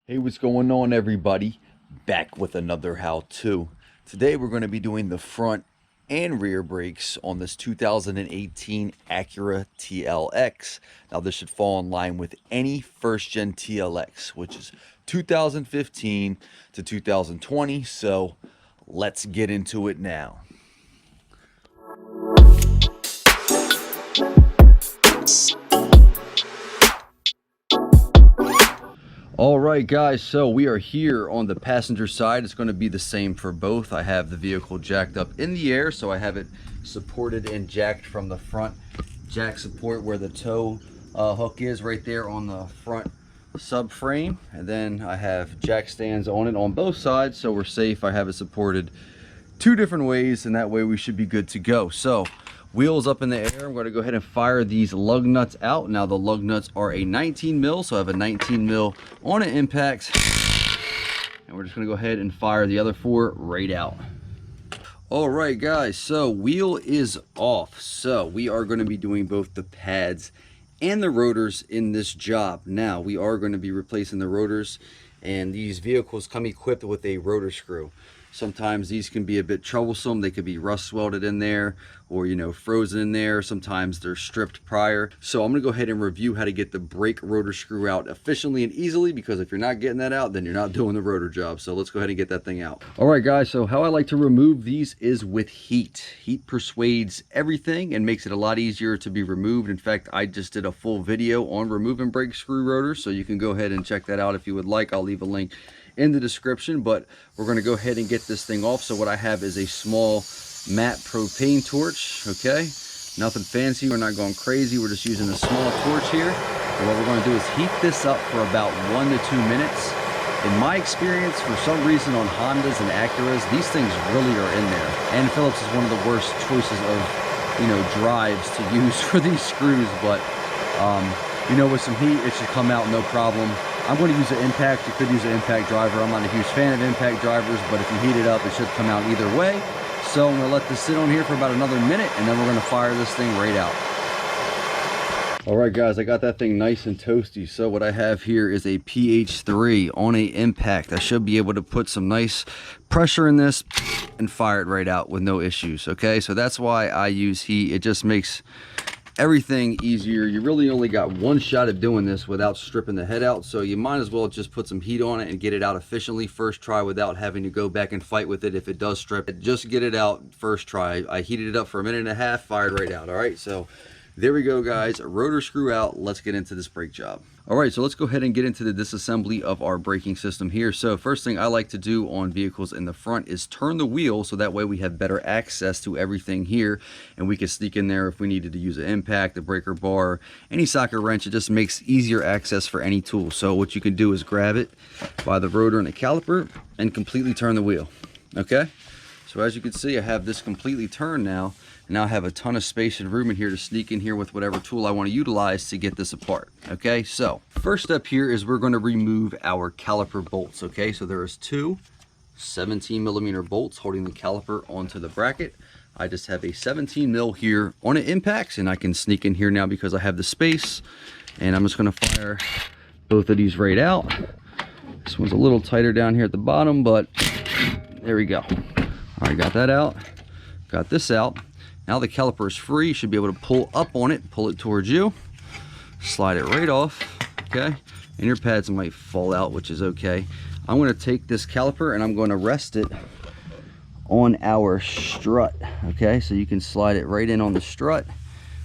Hey, what's going on, everybody? Back with another how-to. Today we're going to be doing the front and rear brakes on this 2018 Acura TLX. Now this should fall in line with any first-gen TLX, which is 2015 to 2020, so let's get into it now. All right, guys, so we are here on the passenger side. It's going to be the same for both. I have the vehicle jacked up in the air, so I have it supported and jacked from the front jack support where the tow hook is right there on the front subframe. And then I have jack stands on it on both sides, so we're safe. I have it supported two different ways, and that way we should be good to go. So wheels up in the air. I'm going to go ahead and fire these lug nuts out. Now the lug nuts are a 19 mil, so I have a 19 mil on an impact, and we're just going to go ahead and fire the other four right out. All right, guys, so wheel is off. So we are going to be doing both the pads and the rotors in this job. Now we are going to be replacing the rotors, and these vehicles come equipped with a rotor screw. Sometimes these can be a bit troublesome. They could be rust welded in there or, frozen in there. Sometimes they're stripped prior. So I'm gonna go ahead and review how to get the brake rotor screw out efficiently and easily, because if you're not getting that out, then you're not doing the rotor job. So let's go ahead and get that thing out. All right, guys, so how I like to remove these is with heat. Heat persuades everything and makes it a lot easier to be removed. In fact, I just did a full video on removing brake screw rotors, so you can go ahead and check that out if you would like. I'll leave a link in the description, but we're going to go ahead and get this thing off. So what I have is a small matte propane torch. Okay, nothing fancy, we're not going crazy, we're just using a small torch here. And what we're going to do is heat this up for about 1 to 2 minutes. In my experience, for some reason on Hondas and Acuras, these things really are in there, and Phillips is one of the worst choices of drives to use for these screws, but with some heat it should come out no problem. I'm going to use an impact. You could use an impact driver. I'm not a huge fan of impact drivers, but if you heat it up, it should come out either way. So I'm going to let this sit on here for about another minute, and then we're going to fire this thing right out. All right, guys, I got that thing nice and toasty. So what I have here is a PH3 on a impact. I should be able to put some nice pressure in this and fire it right out with no issues. Okay, so that's why I use heat. It just makes everything easier. You really only got one shot at doing this without stripping the head out, so you might as well just put some heat on it and get it out efficiently first try without having to go back and fight with it if it does strip. Just get it out first try. I heated it up for 1.5 minutes, fired right out. All right, so there we go, guys. Rotor screw out. Let's get into this brake job. All right, so let's go ahead and get into the disassembly of our braking system here. So first thing I like to do on vehicles in the front is turn the wheel, so that way we have better access to everything here, and we can sneak in there if we needed to use an impact, a breaker bar, any socket wrench. It just makes easier access for any tool. So what you can do is grab it by the rotor and the caliper and completely turn the wheel. Okay, so as you can see, I have this completely turned now. And now I have a ton of space and room in here to sneak in here with whatever tool I want to utilize to get this apart. Okay, so first step here is we're going to remove our caliper bolts. Okay, so there is two 17mm bolts holding the caliper onto the bracket. I just have a 17 mil here on an impact, and I can sneak in here now because I have the space. And I'm just going to fire both of these right out. This one's a little tighter down here at the bottom, but there we go. All right, got that out. Got this out. Now the caliper is free. You should be able to pull up on it, pull it towards you, slide it right off. Okay, and your pads might fall out, which is okay. I'm going to take this caliper and I'm going to rest it on our strut. Okay, so you can slide it right in on the strut.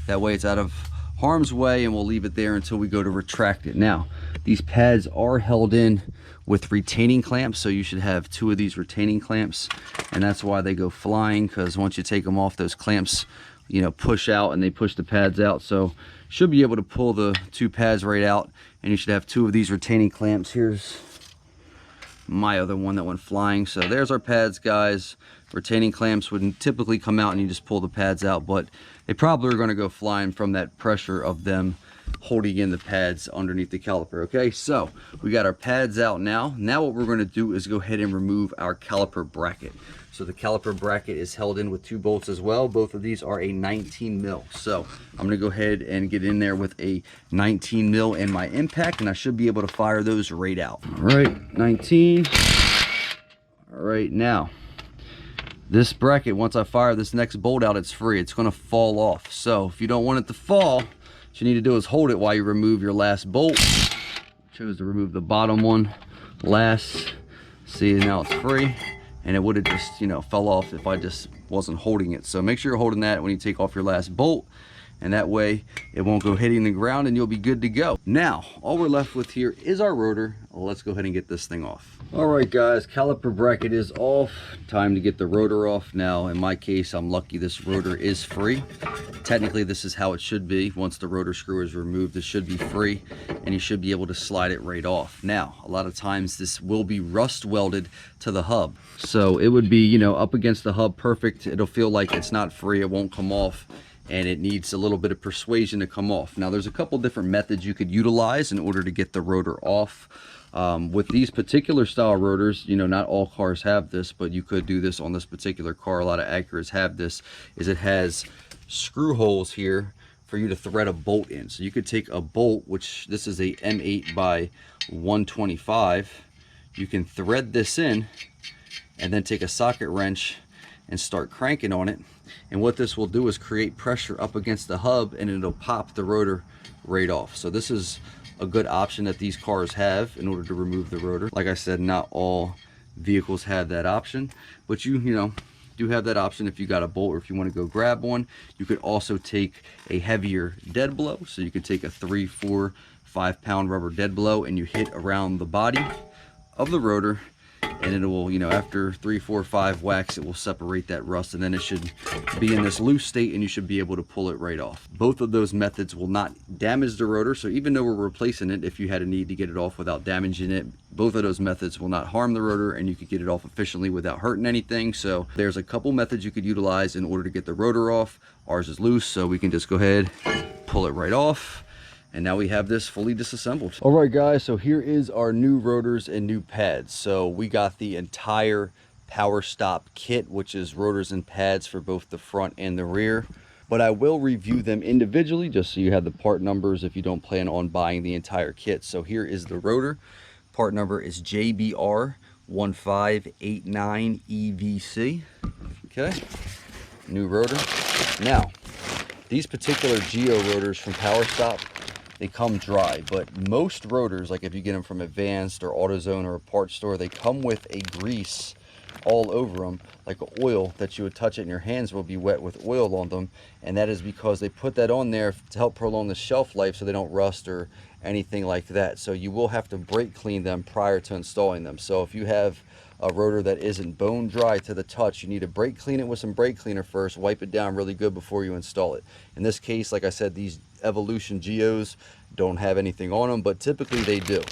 That way it's out of harm's way, and we'll leave it there until we go to retract it. Now these pads are held in with retaining clamps, so you should have 2 of these retaining clamps, and that's why they go flying, because once you take them off, those clamps push out and they push the pads out. So should be able to pull the 2 pads right out, and you should have 2 of these retaining clamps. Here's my other one that went flying. So there's our pads, guys. Retaining clamps would typically come out and you just pull the pads out, but they probably are going to go flying from that pressure of them holding in the pads underneath the caliper. Okay, so we got our pads out now. Now what we're going to do is go ahead and remove our caliper bracket. So the caliper bracket is held in with 2 bolts as well. Both of these are a 19 mil. So I'm going to go ahead and get in there with a 19 mil in my impact, and I should be able to fire those right out. All right, 19. All right, now this bracket, once I fire this next bolt out, it's free. It's going to fall off. So if you don't want it to fall, what you need to do is hold it while you remove your last bolt. Chose to remove the bottom one last. See, now it's free, and it would have just, you know, fell off if I just wasn't holding it. So make sure you're holding that when you take off your last bolt, and that way it won't go hitting the ground and you'll be good to go. Now all we're left with here is our rotor. Let's go ahead and get this thing off. All right guys, caliper bracket is off. Time to get the rotor off. Now in my case, I'm lucky this rotor is free. Technically this is how it should be. Once the rotor screw is removed, it should be free and you should be able to slide it right off. Now a lot of times this will be rust welded to the hub, so it would be, you know, up against the hub perfect. It'll feel like it's not free, it won't come off, and it needs a little bit of persuasion to come off. Now there's a couple different methods you could utilize in order to get the rotor off. With these particular style rotors, you know, not all cars have this, but you could do this on this particular car. A lot of Acuras have this, is it has screw holes here for you to thread a bolt in. So you could take a bolt, which this is a M8 by 125. You can thread this in and then take a socket wrench and start cranking on it. And what this will do is create pressure up against the hub, and it'll pop the rotor right off. So this is a good option that these cars have in order to remove the rotor. Like I said, not all vehicles have that option, but you know, do have that option if you got a bolt or if you want to go grab one. You could also take a heavier dead blow. So you could take a 3, 4, 5 pound rubber dead blow and you hit around the body of the rotor, and it will, you know, after 3, 4, 5 whacks, it will separate that rust, and then it should be in this loose state and you should be able to pull it right off. Both of those methods will not damage the rotor, so even though we're replacing it, if you had a need to get it off without damaging it, both of those methods will not harm the rotor and you could get it off efficiently without hurting anything. So there's a couple methods you could utilize in order to get the rotor off. Ours is loose, so we can just go ahead, pull it right off. And now we have this fully disassembled. All right guys, so here is our new rotors and new pads. So we got the entire Power Stop kit, which is rotors and pads for both the front and the rear. But I will review them individually just so you have the part numbers if you don't plan on buying the entire kit. So here is the rotor. Part number is JBR1589EVC. Okay, new rotor. Now, these particular Geo rotors from Power Stop, they come dry, but most rotors, like if you get them from Advanced or AutoZone or a parts store, they come with a grease all over them, like oil that you would touch it and your hands will be wet with oil on them. And that is because they put that on there to help prolong the shelf life so they don't rust or anything like that. So you will have to brake clean them prior to installing them. So if you have a rotor that isn't bone dry to the touch, you need to brake clean it with some brake cleaner first, wipe it down really good before you install it. In this case, like I said, these Evolution Geos don't have anything on them, but typically they do.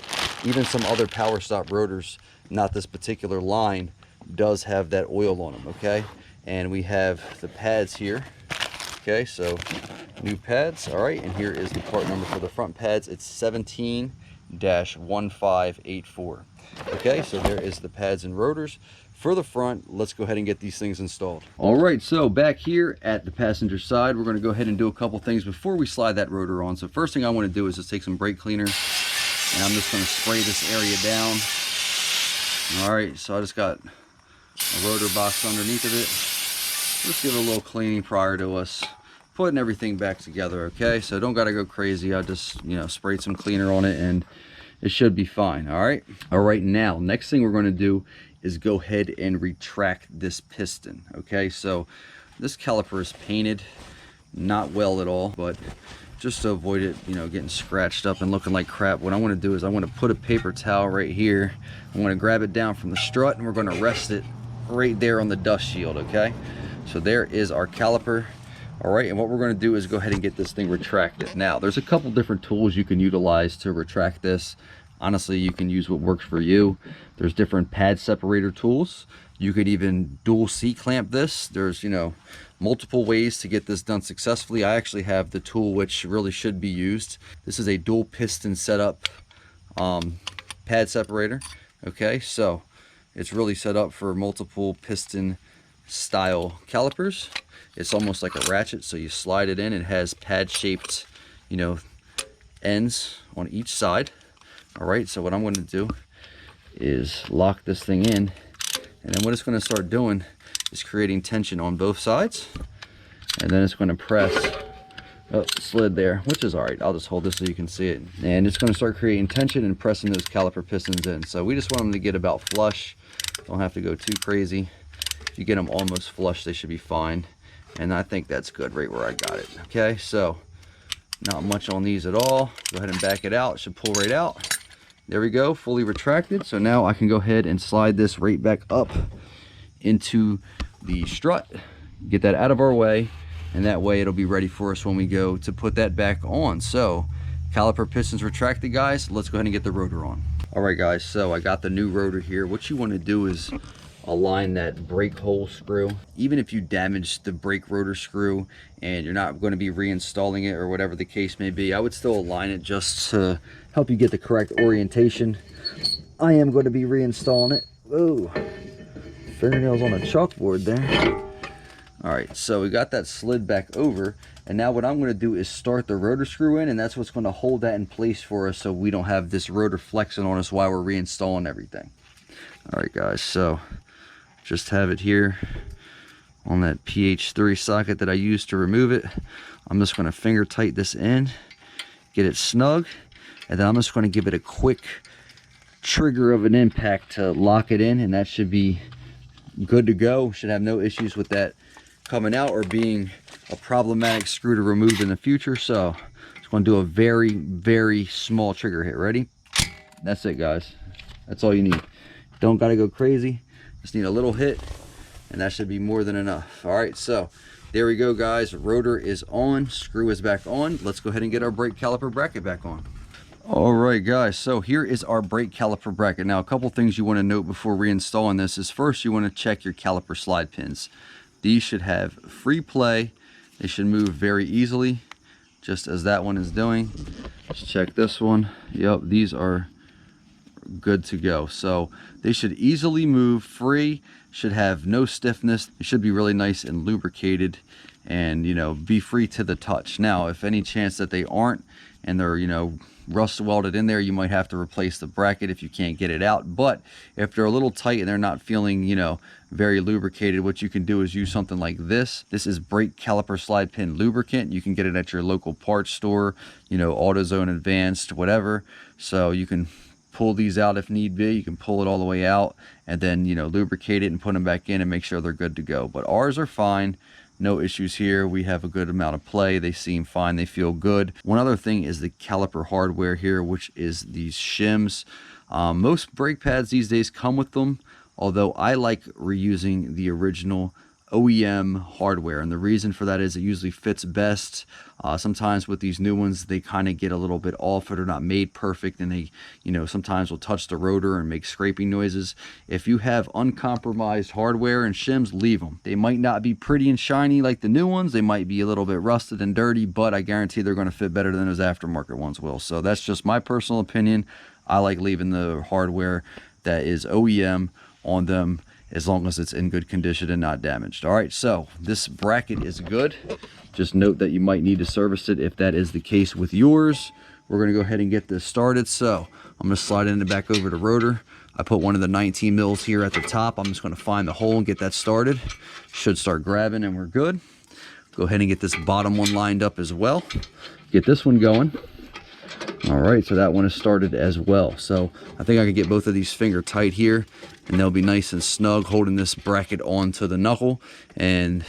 Even some other Power Stop rotors, not this particular line, does have that oil on them. Okay, and we have the pads here. Okay, so new pads. All right, and here is the part number for the front pads. It's 17-1584. Okay, so there is the pads and rotors for the front. Let's go ahead and get these things installed. All right, so back here at the passenger side, we're going to go ahead and do a couple things before we slide that rotor on. So first thing I want to do is just take some brake cleaner, and I'm just going to spray this area down. All right, so I just got a rotor box underneath of it. Let's give it a little cleaning prior to us putting everything back together. Okay, so don't got to go crazy. I just, you know, sprayed some cleaner on it and it should be fine. All right, now next thing we're going to do is go ahead and retract this piston. Okay, so this caliper is painted not well at all, but just to avoid it, you know, getting scratched up and looking like crap, what I want to do is I want to put a paper towel right here. I'm going to grab it down from the strut and we're going to rest it right there on the dust shield. Okay, so there is our caliper. All right, and what we're going to do is go ahead and get this thing retracted. Now there's a couple different tools you can utilize to retract this. Honestly, you can use what works for you. There's different pad separator tools. You could even dual C-clamp this. There's, you know, multiple ways to get this done successfully. I actually have the tool which really should be used. This is a dual piston setup pad separator. Okay, so it's really set up for multiple piston style calipers. It's almost like a ratchet, so you slide it in. It has pad shaped, you know, ends on each side. All right, so what I'm going to do is lock this thing in, and then what it's going to start doing is creating tension on both sides, and then it's going to press. Oh, slid there, which is all right. I'll just hold this so you can see it, and it's going to start creating tension and pressing those caliper pistons in. So we just want them to get about flush. Don't have to go too crazy. If you get them almost flush, they should be fine, and I think that's good right where I got it. Okay, so not much on these at all. Go ahead and back it out. It should pull right out. There we go, fully retracted. So now I can go ahead and slide this right back up into the strut, get that out of our way, and that way it'll be ready for us when we go to put that back on. So caliper pistons retracted, guys. Let's go ahead and get the rotor on. All right, guys, so I got the new rotor here. What you want to do is align that brake hole screw. Even if you damage the brake rotor screw and you're not going to be reinstalling it or whatever the case may be, I would still align it just to help you get the correct orientation. I am going to be reinstalling it. Whoa, fingernails on a chalkboard there. All right, so we got that slid back over, and now what I'm going to do is start the rotor screw in, and that's what's going to hold that in place for us so we don't have this rotor flexing on us while we're reinstalling everything. All right, guys, so just have it here on that PH3 socket that I used to remove it. I'm just going to finger tight this in, get it snug, and then I'm just going to give it a quick trigger of an impact to lock it in, and that should be good to go. Should have no issues with that coming out or being a problematic screw to remove in the future. So it's going to do a very, very small trigger hit. Ready? That's it, guys. That's all you need. Don't got to go crazy. Just need a little hit, and that should be more than enough. All right, so there we go, guys. Rotor is on, screw is back on. Let's go ahead and get our brake caliper bracket back on. All right, guys, so here is our brake caliper bracket. Now, a couple things you want to note before reinstalling this is, first, you want to check your caliper slide pins. These should have free play. They should move very easily, just as that one is doing. Just check this one. Yep, these are good to go. So they should easily move free, should have no stiffness. They should be really nice and lubricated, and, you know, be free to the touch. Now, if any chance that they aren't, and they're, you know, rust welded in there, you might have to replace the bracket if you can't get it out. But if they're a little tight and they're not feeling, you know, very lubricated, what you can do is use something like this. This is brake caliper slide pin lubricant. You can get it at your local parts store, you know, AutoZone, Advanced, whatever. So you can pull these out if need be. You can pull it all the way out and then, you know, lubricate it and put them back in and make sure they're good to go. But ours are fine. No issues here. We have a good amount of play. They seem fine. They feel good. One other thing is the caliper hardware here, which is these shims. Most brake pads these days come with them, although I like reusing the original OEM hardware, and the reason for that is it usually fits best. Sometimes with these new ones, they kind of get a little bit off, or they're not made perfect, and they, you know, sometimes will touch the rotor and make scraping noises. If you have uncompromised hardware and shims, leave them. They might not be pretty and shiny like the new ones. They might be a little bit rusted and dirty, but I guarantee they're going to fit better than those aftermarket ones will. So that's just my personal opinion. I like leaving the hardware that is OEM on them, as long as it's in good condition and not damaged. All right, so this bracket is good. Just note that you might need to service it if that is the case with yours. We're gonna go ahead and get this started. So I'm gonna slide it back over to rotor. I put one of the 19 mils here at the top. I'm just gonna find the hole and get that started. Should start grabbing and we're good. Go ahead and get this bottom one lined up as well. Get this one going. All right, so that one is started as well. So I think I can get both of these finger tight here, and they'll be nice and snug holding this bracket onto the knuckle, and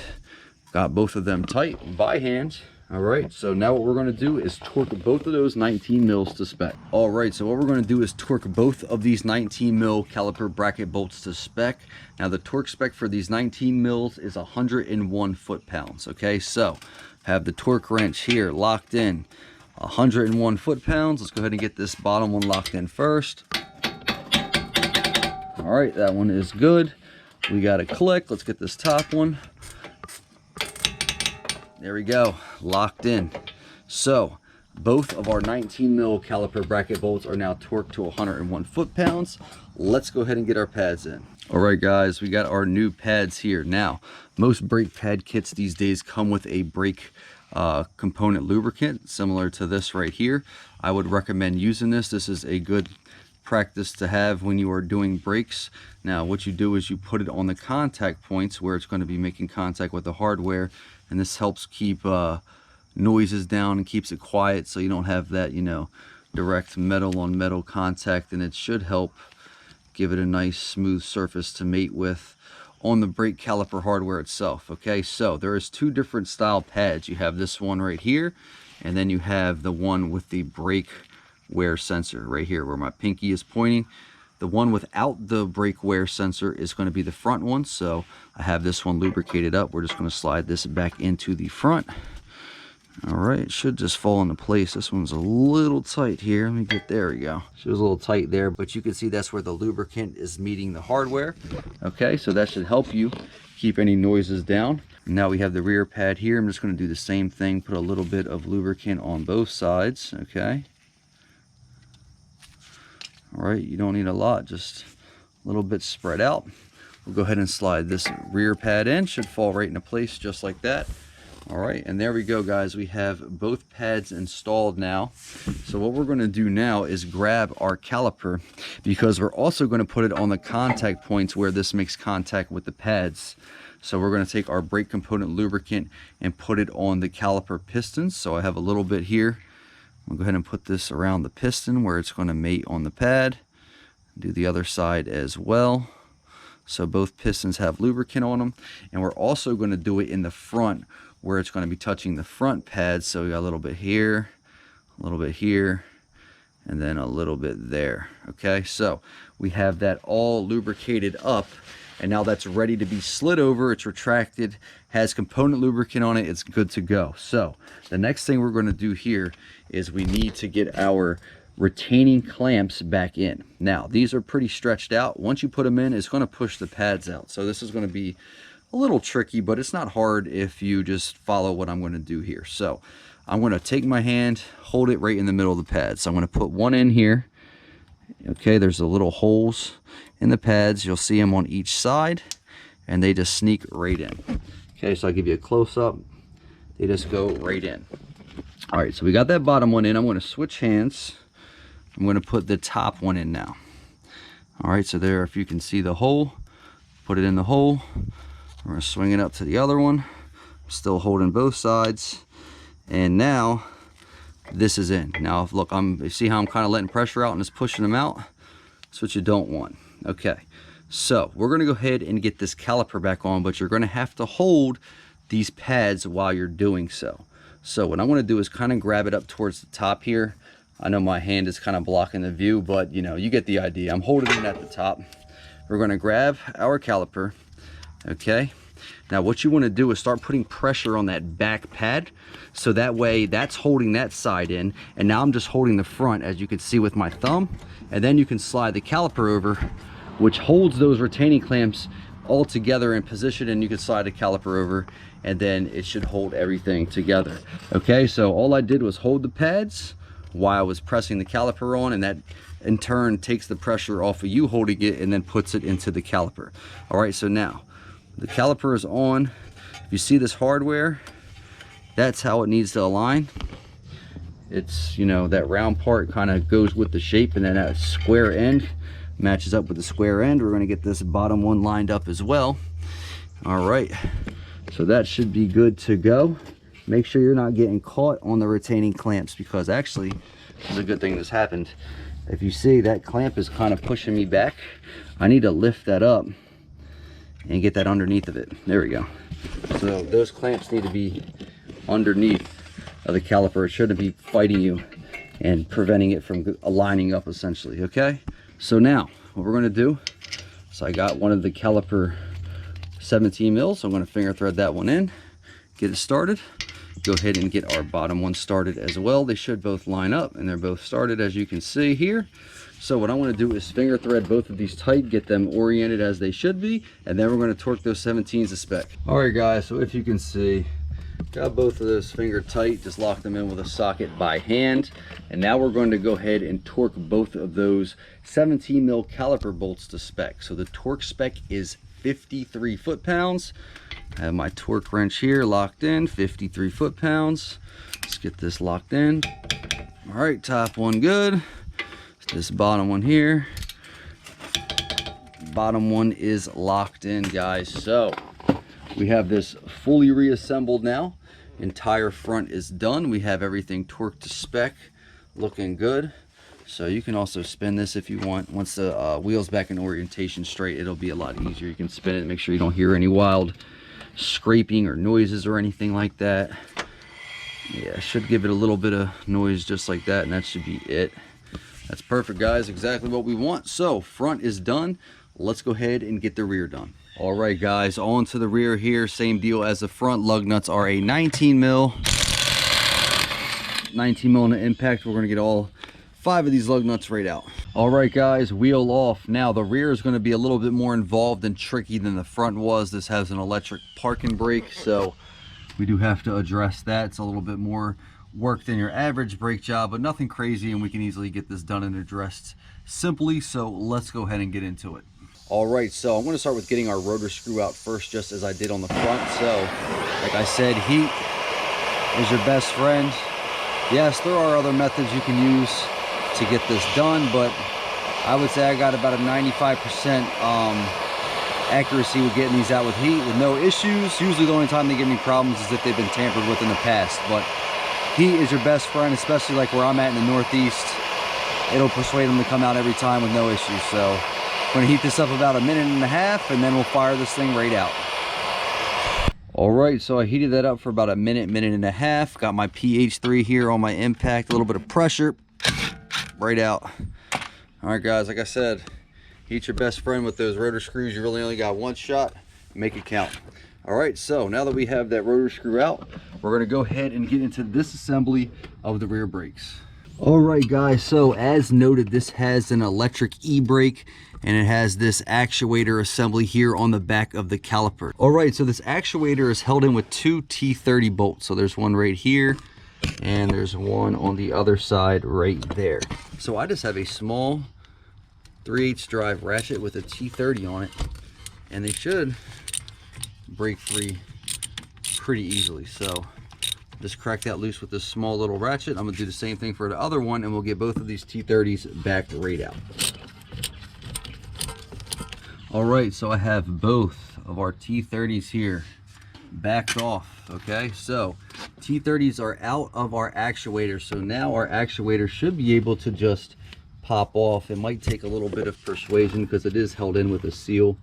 got both of them tight by hand. All right, so now what we're going to do is torque both of those 19 mils to spec. All right, so what we're going to do is torque both of these 19 mil caliper bracket bolts to spec. Now the torque spec for these 19 mils is 101 foot-pounds. Okay, so have the torque wrench here locked in 101 foot-pounds. Let's go ahead and get this bottom one locked in first. All right, that one is good. We got a click. Let's get this top one. There we go, locked in. So both of our 19 mil caliper bracket bolts are now torqued to 101 foot-pounds. Let's go ahead and get our pads in. All right, guys, we got our new pads here. Now, most brake pad kits these days come with a brake component lubricant, similar to this right here. I would recommend using this. This is a good practice to have when you are doing brakes. Now, what you do is you put it on the contact points where it's going to be making contact with the hardware, and this helps keep noises down and keeps it quiet, so you don't have that, you know, direct metal on metal contact, and it should help give it a nice smooth surface to mate with on the brake caliper hardware itself. Okay, so there is two different style pads. You have this one right here, and then you have the one with the brake wear sensor right here where my pinky is pointing. The one without the brake wear sensor is going to be the front one, so I have this one lubricated up. We're just going to slide this back into the front. All right, it should just fall into place. This one's a little tight here. Let me get, there we go. She was a little tight there, but you can see that's where the lubricant is meeting the hardware. Okay, so that should help you keep any noises down. Now we have the rear pad here. I'm just going to do the same thing, put a little bit of lubricant on both sides. Okay. All right, you don't need a lot, just a little bit spread out. We'll go ahead and slide this rear pad in. Should fall right into place just like that. All right, and there we go, guys. We have both pads installed now. So what we're going to do now is grab our caliper, because we're also going to put it on the contact points where this makes contact with the pads. So we're going to take our brake component lubricant and put it on the caliper pistons. So I have a little bit here. I'll go ahead and put this around the piston where it's going to mate on the pad. Do the other side as well. So both pistons have lubricant on them. And we're also going to do it in the front where it's going to be touching the front pads. So we got a little bit here, a little bit here, and then a little bit there. Okay, so we have that all lubricated up. And now that's ready to be slid over. It's retracted, has component lubricant on it. It's good to go. So the next thing we're going to do here is we need to get our retaining clamps back in. Now, these are pretty stretched out. Once you put them in, it's going to push the pads out. So this is going to be a little tricky, but it's not hard if you just follow what I'm going to do here. So I'm going to take my hand, hold it right in the middle of the pad. So I'm going to put one in here. Okay, there's the little holes in the pads. You'll see them on each side, and they just sneak right in. Okay, so I'll give you a close-up. They just go right in. All right, so we got that bottom one in. I'm going to switch hands. I'm going to put the top one in now. All right, so there, if you can see the hole, put it in the hole. We're going to swing it up to the other one. I'm still holding both sides. And now this is in. Now, look, you see how I'm kind of letting pressure out and just pushing them out? That's what you don't want. Okay, so we're going to go ahead and get this caliper back on, but you're going to have to hold these pads while you're doing so. So what I'm going to do is kind of grab it up towards the top here. I know my hand is kind of blocking the view, but you know, you get the idea. I'm holding it at the top. We're going to grab our caliper. Okay, now what you want to do is start putting pressure on that back pad, so that way that's holding that side in, and now I'm just holding the front, as you can see with my thumb, and then you can slide the caliper over, which holds those retaining clamps all together in position, and you can slide the caliper over, and then it should hold everything together. Okay, so all I did was hold the pads while I was pressing the caliper on, and that in turn takes the pressure off of you holding it and then puts it into the caliper. All right, so now the caliper is on. If you see this hardware, that's how it needs to align. It's, you know, that round part kind of goes with the shape, and then that square end matches up with the square end. We're going to get this bottom one lined up as well. All right, so that should be good to go. Make sure you're not getting caught on the retaining clamps, because actually, this is a good thing that's happened. If you see that clamp is kind of pushing me back, I need to lift that up and get that underneath of it. There we go. So those clamps need to be underneath of the caliper. It shouldn't be fighting you and preventing it from aligning up, essentially. Okay, so now what we're going to do, so I got one of the caliper 17 mils, so I'm going to finger thread that one in, get it started, go ahead and get our bottom one started as well. They should both line up, and they're both started, as you can see here. So what I want to do is finger thread both of these tight, get them oriented as they should be, and then we're going to torque those 17s to spec. All right guys, so if you can see, got both of those finger tight, just lock them in with a socket by hand. And now we're going to go ahead and torque both of those 17 mil caliper bolts to spec. So the torque spec is 53 foot-pounds. I have my torque wrench here locked in, 53 foot-pounds. Let's get this locked in. All right, top one good. This bottom one here. Bottom one is locked in, guys. So we have this fully reassembled now. Entire front is done. We have everything torqued to spec, looking good. So you can also spin this if you want. Once the wheel's back in orientation straight, it'll be a lot easier. You can spin it, make sure you don't hear any wild scraping or noises or anything like that. Yeah, should give it a little bit of noise just like that, and that should be it. That's perfect, guys, exactly what we want. So front is done. Let's go ahead and get the rear done. All right, guys, on to the rear here. Same deal as the front. Lug nuts are a 19 mil. 19 mil in the impact. We're gonna get all 5 of these lug nuts right out. All right, guys, wheel off. Now the rear is gonna be a little bit more involved and tricky than the front was. This has an electric parking brake, so we do have to address that. It's a little bit more work than your average brake job, but nothing crazy, and we can easily get this done and addressed simply. So let's go ahead and get into it. All right, so I'm going to start with getting our rotor screw out first, just as I did on the front. So like I said, heat is your best friend. Yes, there are other methods you can use to get this done, but I would say I got about a 95% accuracy with getting these out with heat with no issues. Usually the only time they give me problems is if they've been tampered with in the past, but heat is your best friend, especially like where I'm at in the Northeast. It'll persuade them to come out every time with no issues. So I'm going to heat this up about a minute and a half, and then we'll fire this thing right out. All right, so I heated that up for about a minute, minute and a half. Got my pH3 here on my impact, a little bit of pressure, right out. All right, guys, like I said, heat your best friend with those rotor screws. You really only got one shot, make it count. All right, so now that we have that rotor screw out, we're gonna go ahead and get into this assembly of the rear brakes. All right, guys, so as noted, this has an electric e-brake, and it has this actuator assembly here on the back of the caliper. All right, so this actuator is held in with 2 T30 bolts. So there's one right here, and there's one on the other side right there. So I just have a small 3/8 drive ratchet with a T30 on it, and they should break free pretty easily. So just crack that loose with this small little ratchet. I'm gonna do the same thing for the other one, and we'll get both of these T30s back right out. All right, so I have both of our T30s here backed off. Okay, so T30s are out of our actuator, so now our actuator should be able to just pop off. It might take a little bit of persuasion because it is held in with a seal.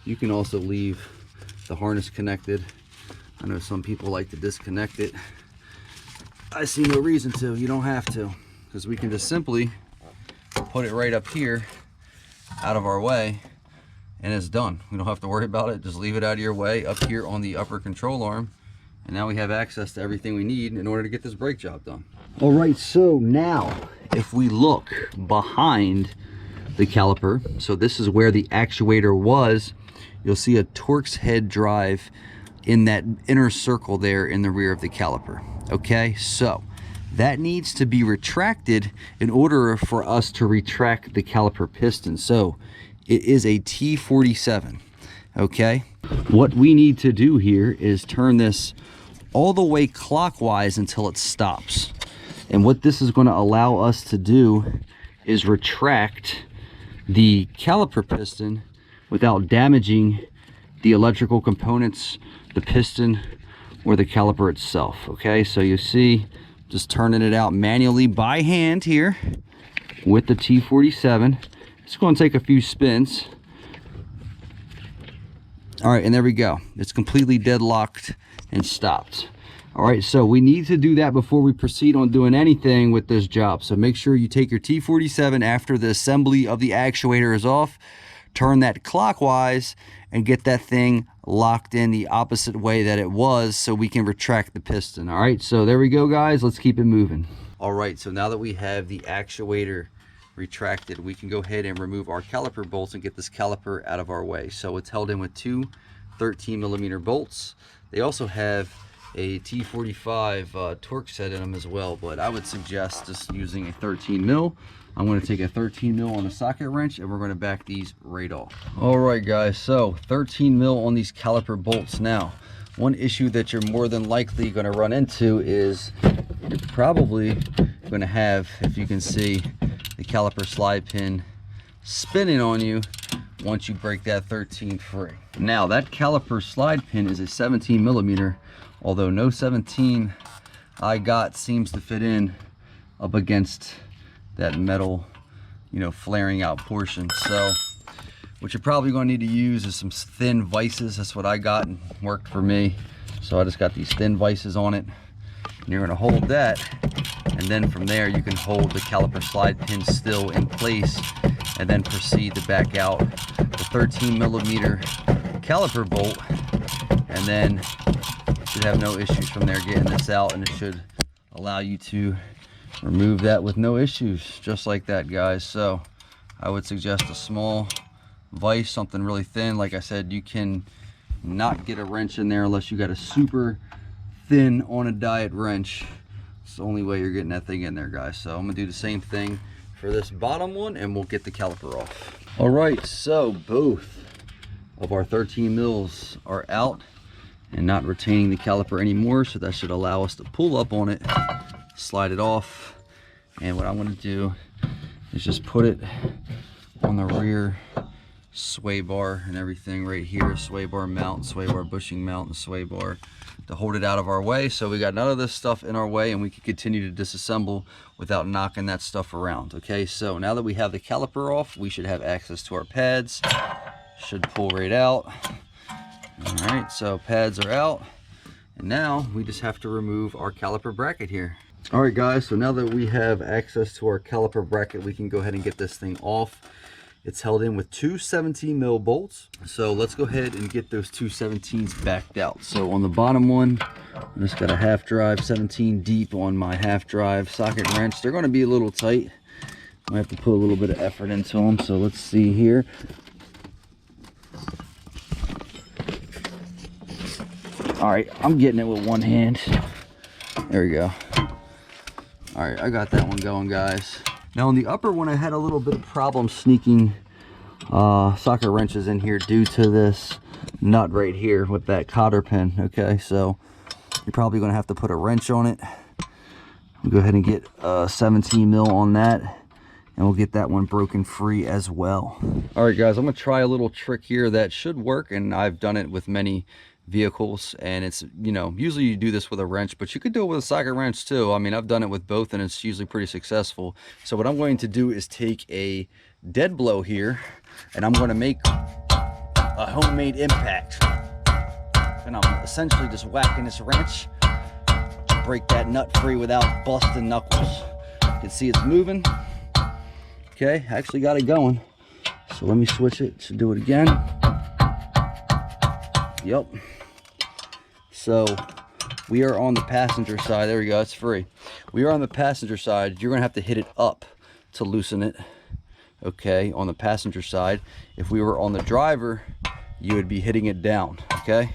You can also leave the harness connected. I know some people like to disconnect it. I see no reason to. You don't have to, because we can just simply put it right up here out of our way, and it's done. We don't have to worry about it. Just leave it out of your way up here on the upper control arm, and now we have access to everything we need in order to get this brake job done. All right, so now if we look behind the caliper, so this is where the actuator was, you'll see a Torx head drive in that inner circle there in the rear of the caliper. Okay, so that needs to be retracted in order for us to retract the caliper piston. So it is a T47. Okay, what we need to do here is turn this all the way clockwise until it stops. And what this is going to allow us to do is retract the caliper piston without damaging the electrical components, the piston, or the caliper itself. Okay, so you see, just turning it out manually by hand here with the T47. It's going to take a few spins. All right, and there we go. It's completely deadlocked and stopped. All right, so we need to do that before we proceed on doing anything with this job. So make sure you take your T47 after the assembly of the actuator is off, turn that clockwise, and get that thing locked in the opposite way that it was so we can retract the piston. All right, so there we go, guys. Let's keep it moving. All right, so now that we have the actuator retracted, we can go ahead and remove our caliper bolts and get this caliper out of our way. So it's held in with two 13mm bolts. They also have a T45 torque set in them as well, but I would suggest just using a 13mm. I'm going to take a 13mm on the socket wrench and we're going to back these right off. All right, guys, so 13mm on these caliper bolts. Now, one issue that you're more than likely going to run into is you're probably going to have, if you can see, the caliper slide pin spinning on you once you break that 13 free. Now, that caliper slide pin is a 17mm, although no 17 I got seems to fit in up against that metal, you know, flaring out portion. So what you're probably going to need to use is some thin vices. That's what I got and worked for me. So I just got these thin vices on it, and you're going to hold that, and then from there you can hold the caliper slide pin still in place and then proceed to back out the 13mm caliper bolt, and then you should have no issues from there getting this out, and it should allow you to remove that with no issues, just like that, guys. So I would suggest a small vise, something really thin. Like I said, you can not get a wrench in there unless you got a super thin on a diet wrench. It's the only way you're getting that thing in there, guys. So I'm gonna do the same thing for this bottom one and we'll get the caliper off. All right, so both of our 13mm are out and not retaining the caliper anymore, so that should allow us to pull up on it, slide it off, and what I'm going to do is just put it on the rear sway bar and everything right here, sway bar mount, sway bar bushing mount, and sway bar to hold it out of our way, so we got none of this stuff in our way and we can continue to disassemble without knocking that stuff around. Okay, so now that we have the caliper off, we should have access to our pads. Should pull right out. All right, so pads are out, and now we just have to remove our caliper bracket here. All right, guys, so now that we have access to our caliper bracket, we can go ahead and get this thing off. It's held in with two 17mm bolts, so let's go ahead and get those two 17s backed out. So on the bottom one, I just got a half drive 17 deep on my half drive socket wrench. They're going to be a little tight. I have to put a little bit of effort into them, so let's see here. All right, I'm getting it with one hand. There we go. All right, I got that one going, guys. Now on the upper one, I had a little bit of problem sneaking socket wrenches in here due to this nut right here with that cotter pin. Okay, so you're probably gonna have to put a wrench on it. We'll go ahead and get 17mm on that, and we'll get that one broken free as well. All right, guys, I'm gonna try a little trick here that should work, and I've done it with many vehicles, and it's, you know, usually you do this with a wrench, but you could do it with a socket wrench too. I mean, I've done it with both and it's usually pretty successful. So what I'm going to do is take a dead blow here, and I'm going to make a homemade impact, and I'm essentially just whacking this wrench to break that nut free without busting knuckles. You can see it's moving. Okay, I actually got it going, so let me switch it to do it again. Yep. So we are on the passenger side. There we go, it's free. We are on the passenger side. You're gonna have to hit it up to loosen it. Okay, on the passenger side. If we were on the driver, you would be hitting it down. Okay,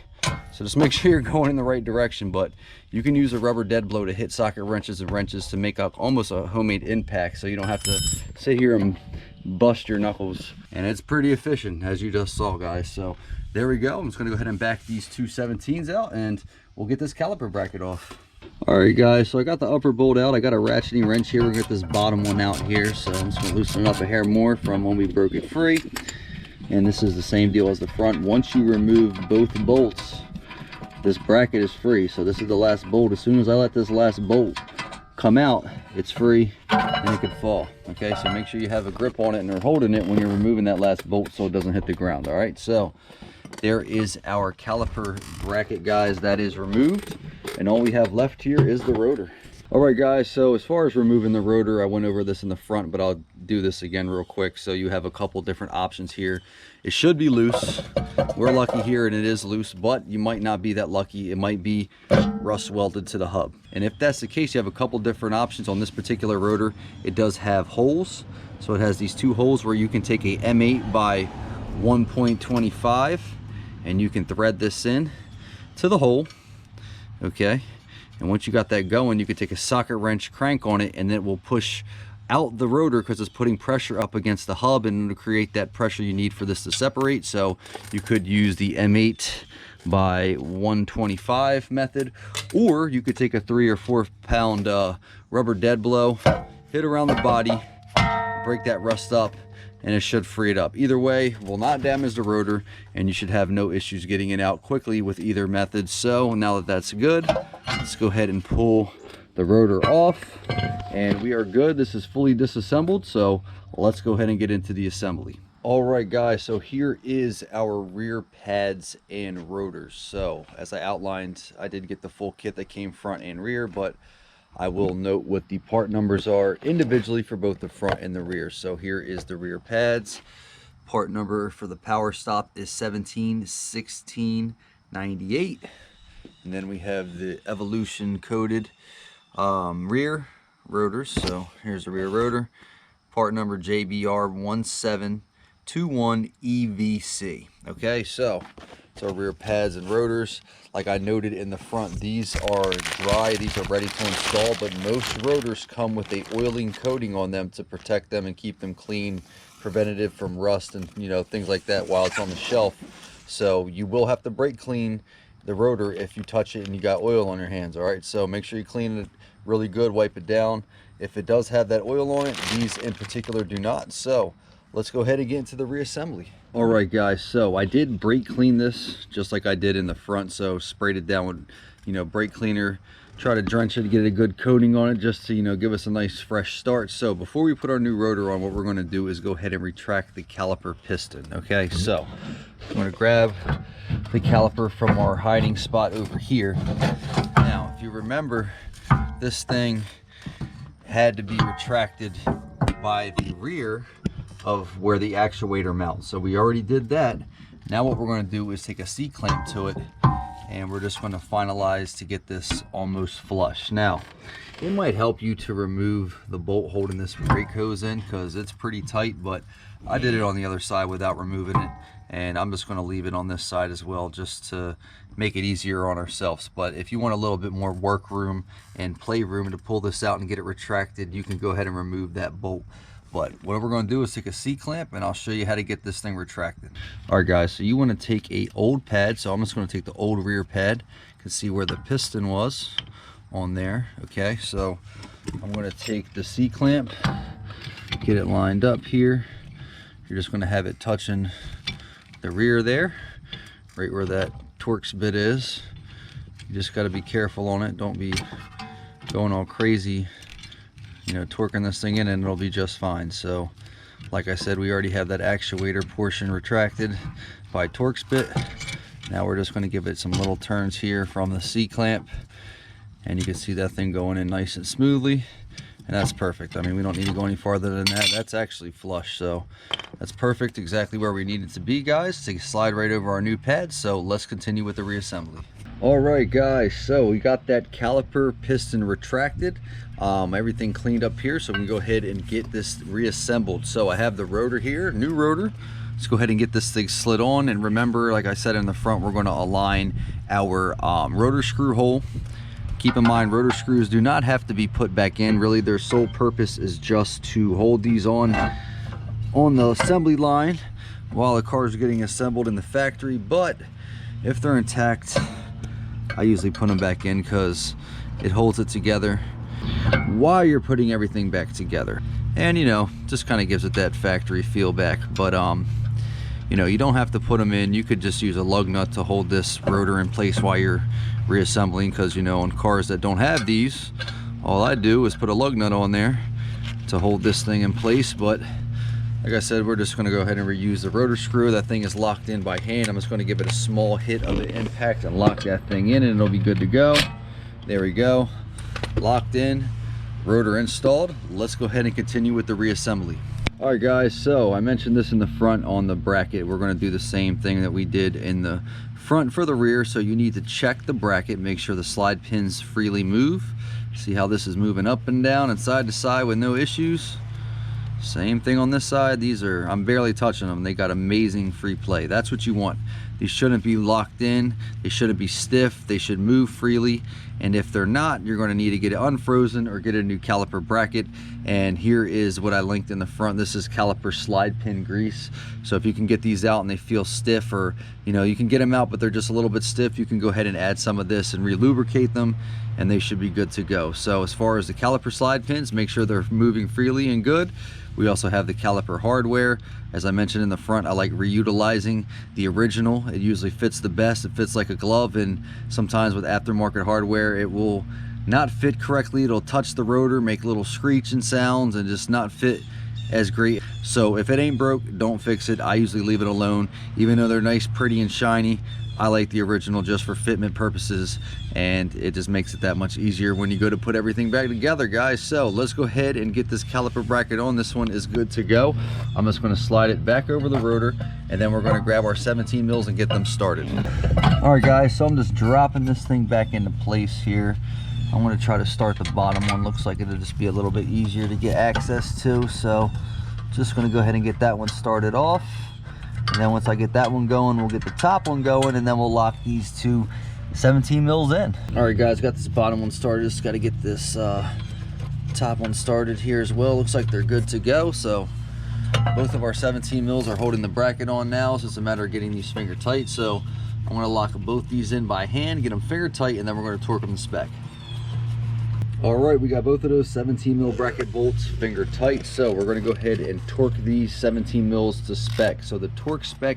so just make sure you're going in the right direction, but you can use a rubber dead blow to hit socket wrenches and wrenches to make up almost a homemade impact, so you don't have to sit here and bust your knuckles. And it's pretty efficient, as you just saw, guys. So there we go. I'm just going to go ahead and back these two 17s out, and we'll get this caliper bracket off. All right, guys, so I got the upper bolt out. I got a ratcheting wrench here. We're going to get this bottom one out here, so I'm just going to loosen it up a hair more from when we broke it free. And this is the same deal as the front. Once you remove both bolts, this bracket is free. So this is the last bolt. As soon as I let this last bolt come out, it's free and it could fall. Okay, so make sure you have a grip on it and are holding it when you're removing that last bolt so it doesn't hit the ground. All right, so there is our caliper bracket, guys. That is removed, and all we have left here is the rotor. All right guys, so as far as removing the rotor, I went over this in the front, but I'll do this again real quick. So you have a couple different options here. It should be loose. We're lucky here and it is loose, but you might not be that lucky. It might be rust welded to the hub. And if that's the case, you have a couple different options. On this particular rotor, it does have holes. So it has these two holes where you can take a M8 by 1.25 and you can thread this in to the hole, okay? And once you got that going, you can take a socket wrench, crank on it, and it will push out the rotor because it's putting pressure up against the hub, and it'll create that pressure you need for this to separate. So you could use the M8 by 125 method, or you could take a 3 or 4 pound rubber dead blow, hit around the body, break that rust up, and it should free it up. Either way will not damage the rotor, and you should have no issues getting it out quickly with either method. So now that that's good, let's go ahead and pull the rotor off, and we are good. This is fully disassembled, so let's go ahead and get into the assembly. All right guys, so here is our rear pads and rotors. So as I outlined, I did get the full kit that came front and rear, but I will note what the part numbers are individually for both the front and the rear. So here is the rear pads. Part number for the power stop is 171698. And then we have the Evolution coated rear rotors. So here's the rear rotor. Part number JBR 1721 EVC. Okay, so it's our rear pads and rotors. Like I noted in the front, these are dry, these are ready to install, but most rotors come with a oiling coating on them to protect them and keep them clean, preventative from rust and things like that while it's on the shelf. So you will have to brake clean the rotor if you touch it and you got oil on your hands. All right, so make sure you clean it really good, wipe it down. If it does have that oil on it, these in particular do not. So let's go ahead and get into the reassembly. All right guys, so I did brake clean this just like I did in the front. So sprayed it down with brake cleaner, try to drench it to get a good coating on it just to give us a nice fresh start. So before we put our new rotor on, what we're going to do is go ahead and retract the caliper piston. Okay, so I'm going to grab the caliper from our hiding spot over here. Now if you remember, this thing had to be retracted by the rear of where the actuator mounts. So we already did that. Now what we're going to do is take a C-clamp to it, and we're just going to finalize to get this almost flush. Now it might help you to remove the bolt holding this brake hose in because it's pretty tight, but I did it on the other side without removing it, and I'm just going to leave it on this side as well just to make it easier on ourselves. But if you want a little bit more work room and play room to pull this out and get it retracted, you can go ahead and remove that bolt. But what we're going to do is take a C-clamp, and I'll show you how to get this thing retracted. All right guys, so you want to take a old pad. So I'm just going to take the old rear pad. You can see where the piston was on there. Okay, so I'm going to take the C-clamp, get it lined up here. You're just going to have it touching the rear there, right where that Torx bit is. You just got to be careful on it. Don't be going all crazy, torquing this thing in, and it'll be just fine. So like I said, we already have that actuator portion retracted by Torx bit. Now we're just going to give it some little turns here from the C-clamp, and you can see that thing going in nice and smoothly, and that's perfect. I mean, we don't need to go any farther than that. That's actually flush, so that's perfect, exactly where we need it to be, guys. To slide right over our new pad. So let's continue with the reassembly. All right guys, so we got that caliper piston retracted, everything cleaned up here, so we can go ahead and get this reassembled. So I have the rotor here, new rotor. Let's go ahead and get this thing slid on, and remember, like I said in the front, we're going to align our rotor screw hole. Keep in mind, rotor screws do not have to be put back in. Really, their sole purpose is just to hold these on the assembly line while the car is getting assembled in the factory. But if they're intact, I usually put them back in because it holds it together while you're putting everything back together, and just kind of gives it that factory feel back. But you don't have to put them in. You could just use a lug nut to hold this rotor in place while you're reassembling, because on cars that don't have these, all I do is put a lug nut on there to hold this thing in place. But like I said, we're just going to go ahead and reuse the rotor screw. That thing is locked in by hand. I'm just going to give it a small hit of the impact and lock that thing in, and it'll be good to go. There we go. locked in, rotor installed. Let's go ahead and continue with the reassembly. All right guys, so I mentioned this in the front on the bracket. We're going to do the same thing that we did in the front for the rear. So you need to check the bracket, make sure the slide pins freely move. See how this is moving up and down and side to side with no issues. Same thing on this side. These are, I'm barely touching them. They got amazing free play. That's what you want. These shouldn't be locked in. They shouldn't be stiff. They should move freely. And if they're not, you're going to need to get it unfrozen or get a new caliper bracket. And here is what I linked in the front. This is caliper slide pin grease. So if you can get these out and they feel stiff, or you can get them out but they're just a little bit stiff, you can go ahead and add some of this and re-lubricate them, and they should be good to go. So as far as the caliper slide pins, make sure they're moving freely and good. We also have the caliper hardware. As I mentioned in the front, I like reutilizing the original. It usually fits the best. It fits like a glove, and sometimes with aftermarket hardware, it will not fit correctly. It'll touch the rotor, make little screeching sounds, and just not fit as great. So if it ain't broke, don't fix it. I usually leave it alone. Even though they're nice, pretty, and shiny, I like the original just for fitment purposes, and it just makes it that much easier when you go to put everything back together, guys. So let's go ahead and get this caliper bracket on. This one is good to go. I'm just going to slide it back over the rotor, and then we're going to grab our 17 mils and get them started. All right guys, so I'm just dropping this thing back into place here. I'm going to try to start the bottom one. Looks like it'll just be a little bit easier to get access to, so just going to go ahead and get that one started off. And then once I get that one going, we'll get the top one going, and then we'll lock these two 17 mils in. All right guys, got this bottom one started. Just got to get this top one started here as well. Looks like they're good to go. So both of our 17 mils are holding the bracket on now. So it's a matter of getting these finger tight. So I'm going to lock both these in by hand, get them finger tight, and then we're going to torque them to spec. All right, we got both of those 17 mil bracket bolts finger tight. So we're going to go ahead and torque these 17 mils to spec. So the torque spec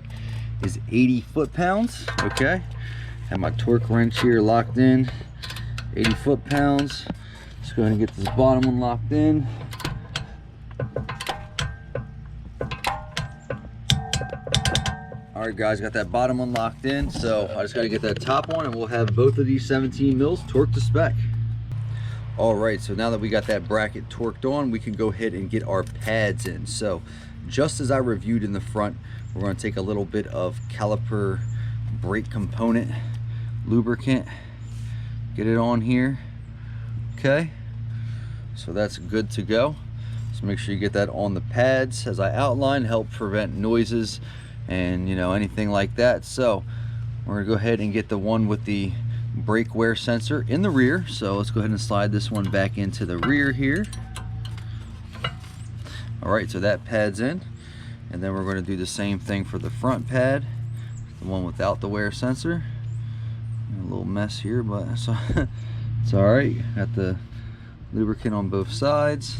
is 80 foot-pounds. Okay, have my torque wrench here locked in, 80 foot-pounds. Let's go ahead and get this bottom one locked in. All right guys, got that bottom one locked in. So I just got to get that top one, and we'll have both of these 17 mils torqued to spec. All right, so now that we got that bracket torqued on, we can go ahead and get our pads in. So just as I reviewed in the front, we're going to take a little bit of caliper brake component lubricant, get it on here. Okay, so that's good to go. So make sure you get that on the pads as I outlined, help prevent noises and anything like that. So we're gonna go ahead and get the one with the brake wear sensor in the rear. So let's go ahead and slide this one back into the rear here. All right, so that pad's in, and then we're going to do the same thing for the front pad, the one without the wear sensor. A little mess here, but it's all right. Got the lubricant on both sides,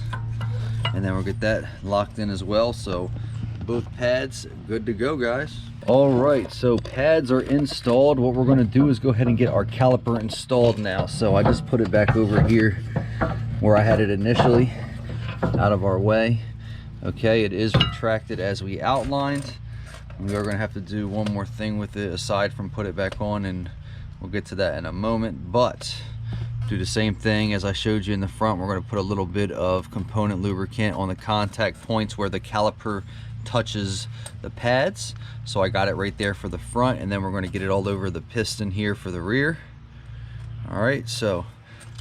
and then we'll get that locked in as well. So both pads good to go, guys. All right, so pads are installed. What we're going to do is go ahead and get our caliper installed now. So I just put it back over here where I had it initially, out of our way. Okay, it is retracted as we outlined. We are going to have to do one more thing with it aside from put it back on, and we'll get to that in a moment. But do the same thing as I showed you in the front. We're going to put a little bit of component lubricant on the contact points where the caliper touches the pads. So I got it right there for the front, and then we're going to get it all over the piston here for the rear. All right, so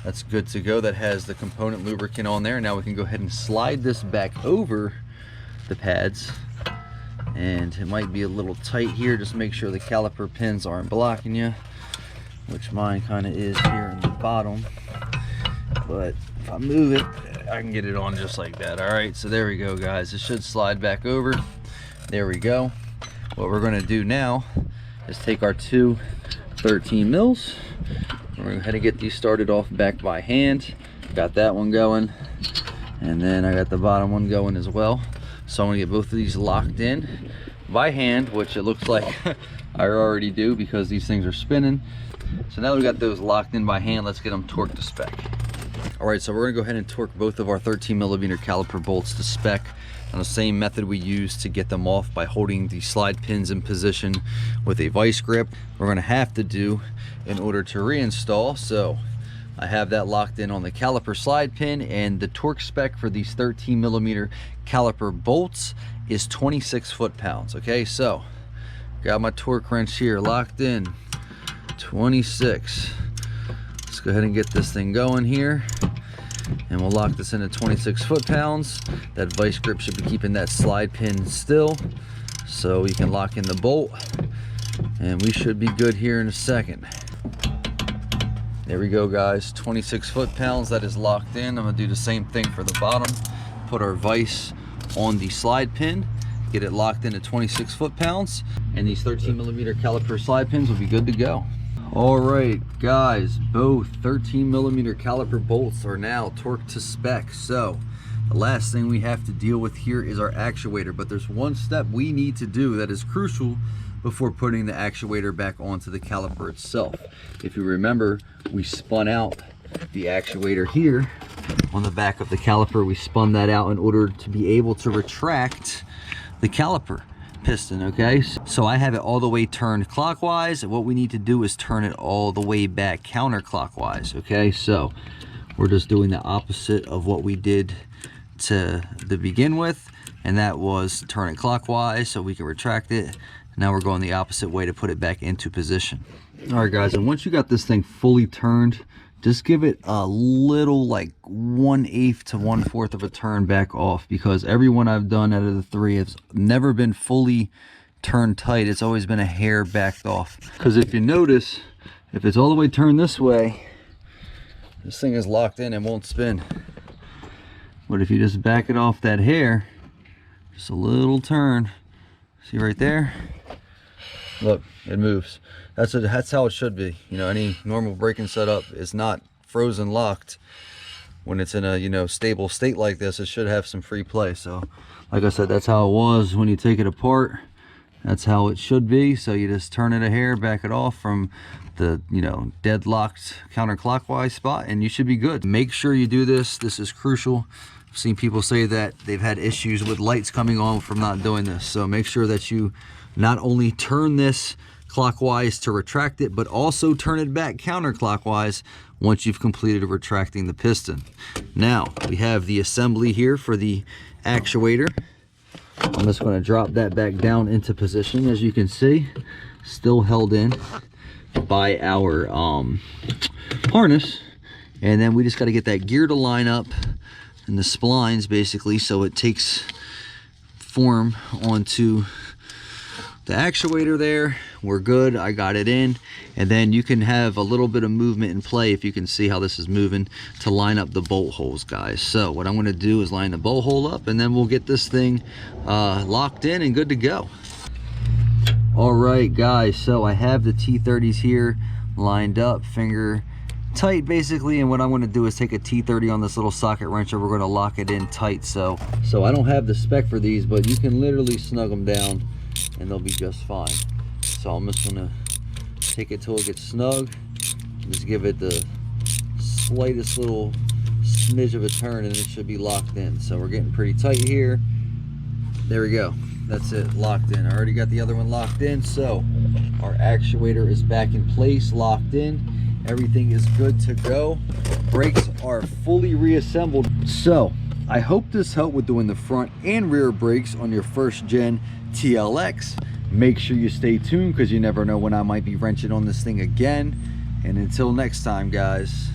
that's good to go. That has the component lubricant on there. Now we can go ahead and slide this back over the pads, and it might be a little tight here. Just make sure the caliper pins aren't blocking you, which mine kind of is here in the bottom, but if I move it, I can get it on just like that. All right, so there we go, guys. It should slide back over. There we go. What we're going to do now is take our two 13 mils. We're going to go ahead and get these started off back by hand. Got that one going, and then I got the bottom one going as well. So I'm going to get both of these locked in by hand, which it looks like I already do because these things are spinning. So now that we got those locked in by hand, let's get them torqued to spec. All right, so we're gonna go ahead and torque both of our 13mm caliper bolts to spec on the same method we used to get them off, by holding the slide pins in position with a vice grip. We're gonna have to do in order to reinstall. So I have that locked in on the caliper slide pin, and the torque spec for these 13 millimeter caliper bolts is 26 foot-pounds. Okay, so got my torque wrench here locked in, 26. Let's go ahead and get this thing going here, and we'll lock this in at 26 foot-pounds. That vice grip should be keeping that slide pin still, so you can lock in the bolt, and we should be good here in a second. There we go, guys, 26 foot-pounds, that is locked in. I'm gonna do the same thing for the bottom. Put our vise on the slide pin, get it locked in at 26 foot-pounds, and these 13 millimeter caliper slide pins will be good to go. All right, guys, both 13 millimeter caliper bolts are now torqued to spec. So the last thing we have to deal with here is our actuator, but there's one step we need to do that is crucial before putting the actuator back onto the caliper itself. If you remember, we spun out the actuator here on the back of the caliper. We spun that out in order to be able to retract the caliper piston. Okay, so I have it all the way turned clockwise. What we need to do is turn it all the way back counterclockwise. Okay, so we're just doing the opposite of what we did to begin with, and that was turn it clockwise so we can retract it. Now we're going the opposite way to put it back into position. All right, guys, and once you got this thing fully turned, just give it a little, like 1/8 to 1/4 of a turn back off, because every one I've done out of the three has never been fully turned tight. It's always been a hair backed off. Because if you notice, if it's all the way turned this way, this thing is locked in and won't spin. But if you just back it off that hair, just a little turn, see right there? Look, it moves. That's how it should be. You know, any normal braking setup is not frozen locked. When it's in a, you know, stable state like this, it should have some free play. So like I said, that's how it was when you take it apart. That's how it should be. So you just turn it a hair, back it off from the, you know, deadlocked counterclockwise spot, and you should be good. Make sure you do this. This is crucial. I've seen people say that they've had issues with lights coming on from not doing this. So make sure that you not only turn this clockwise to retract it, but also turn it back counterclockwise once you've completed retracting the piston. Now we have the assembly here for the actuator. I'm just going to drop that back down into position. As you can see, still held in by our harness, and then we just got to get that gear to line up and the splines basically so it takes form onto the actuator there. We're good. I got it in, and then you can have a little bit of movement in play, if you can see how this is moving, to line up the bolt holes, guys. So what I'm going to do is line the bolt hole up, and then we'll get this thing locked in and good to go. All right, guys, so I have the T30s here lined up, finger tight basically, and what I'm going to do is take a T30 on this little socket wrench, and we're going to lock it in tight. So I don't have the spec for these, but you can literally snug them down and they'll be just fine. So I'm just gonna take it till it gets snug, just give it the slightest little smidge of a turn, and it should be locked in. So we're getting pretty tight here. There we go. That's it, locked in. I already got the other one locked in, so our actuator is back in place, locked in. Everything is good to go. Brakes are fully reassembled. So I hope this helped with doing the front and rear brakes on your first gen TLX. Make sure you stay tuned, because you never know when I might be wrenching on this thing again. And until next time, guys.